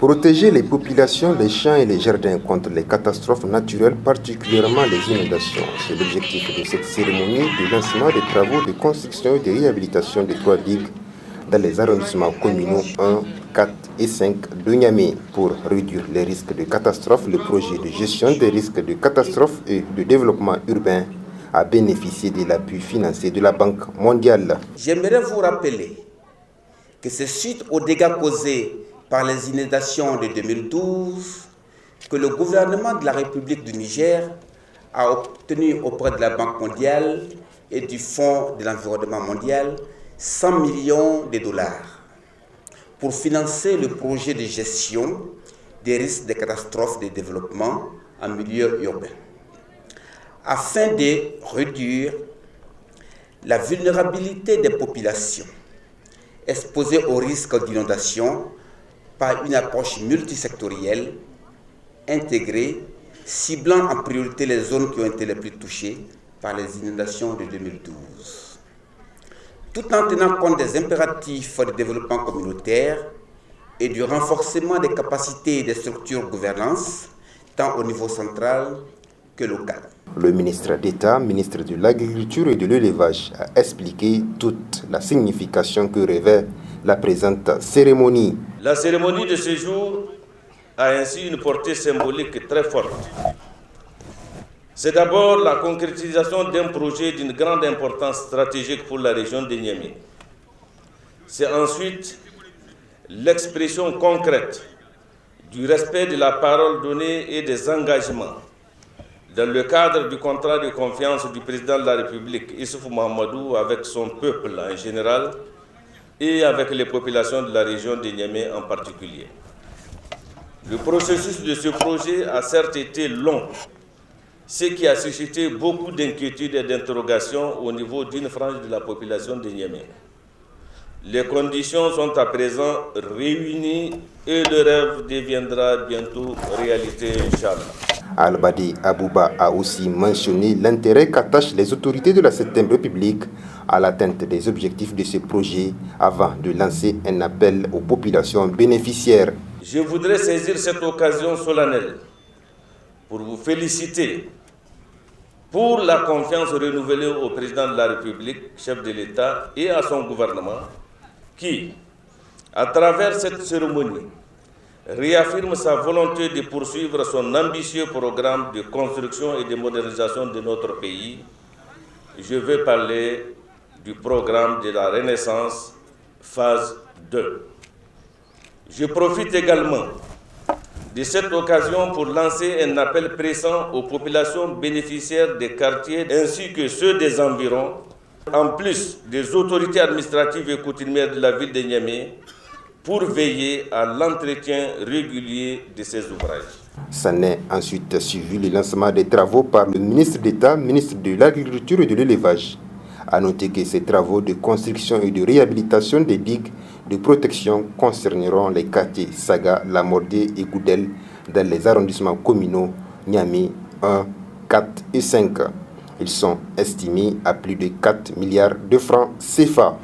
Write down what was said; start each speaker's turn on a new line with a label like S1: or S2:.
S1: Protéger les populations, les champs et les jardins contre les catastrophes naturelles, particulièrement les inondations. C'est l'objectif de cette cérémonie de lancement des travaux de construction et de réhabilitation des 3 digues dans les arrondissements communaux 1, 4 et 5 de Niamey. Pour réduire les risques de catastrophes, le projet de gestion des risques de catastrophes et de développement urbain a bénéficié de l'appui financier de la Banque mondiale.
S2: J'aimerais vous rappeler que c'est suite aux dégâts causés par les inondations de 2012 que le gouvernement de la République du Niger a obtenu auprès de la Banque mondiale et du Fonds de l'environnement mondial 100 millions de dollars pour financer le projet de gestion des risques de catastrophes de développement en milieu urbain, afin de réduire la vulnérabilité des populations exposées au risque d'inondation par une approche multisectorielle, intégrée, ciblant en priorité les zones qui ont été les plus touchées par les inondations de 2012. Tout en tenant compte des impératifs de développement communautaire et du renforcement des capacités des structures de gouvernance, tant au niveau central que local.
S1: Le ministre d'État, ministre de l'Agriculture et de l'Élevage, a expliqué toute la signification que revêt la présente cérémonie.
S3: La cérémonie de ce jour a ainsi une portée symbolique très forte. C'est d'abord la concrétisation d'un projet d'une grande importance stratégique pour la région de Niamey. C'est ensuite l'expression concrète du respect de la parole donnée et des engagements dans le cadre du contrat de confiance du président de la République, Issoufou Mahamadou, avec son peuple en général et avec les populations de la région de Niamey en particulier. Le processus de ce projet a certes été long, ce qui a suscité beaucoup d'inquiétudes et d'interrogations au niveau d'une frange de la population de Niamey. Les conditions sont à présent réunies et le rêve deviendra bientôt réalité, Inch'Allah.
S1: Al-Badi Abouba a aussi mentionné l'intérêt qu'attachent les autorités de la 7e République à l'atteinte des objectifs de ce projet avant de lancer un appel aux populations bénéficiaires.
S3: Je voudrais saisir cette occasion solennelle pour vous féliciter pour la confiance renouvelée au président de la République, chef de l'État, et à son gouvernement, qui, à travers cette cérémonie, réaffirme sa volonté de poursuivre son ambitieux programme de construction et de modernisation de notre pays. Je vais parler du programme de la Renaissance, phase 2. Je profite également de cette occasion pour lancer un appel pressant aux populations bénéficiaires des quartiers ainsi que ceux des environs, en plus des autorités administratives et coutumières de la ville de Niamey, pour veiller à l'entretien régulier de ces ouvrages.
S1: S'en est ensuite suivi le lancement des travaux par le ministre d'État, ministre de l'Agriculture et de l'Élevage. A noter que ces travaux de construction et de réhabilitation des digues de protection concerneront les quartiers Saga, Lamordé et Goudel dans les arrondissements communaux Niamey 1, 4 et 5. Ils sont estimés à plus de 4 milliards de francs CFA.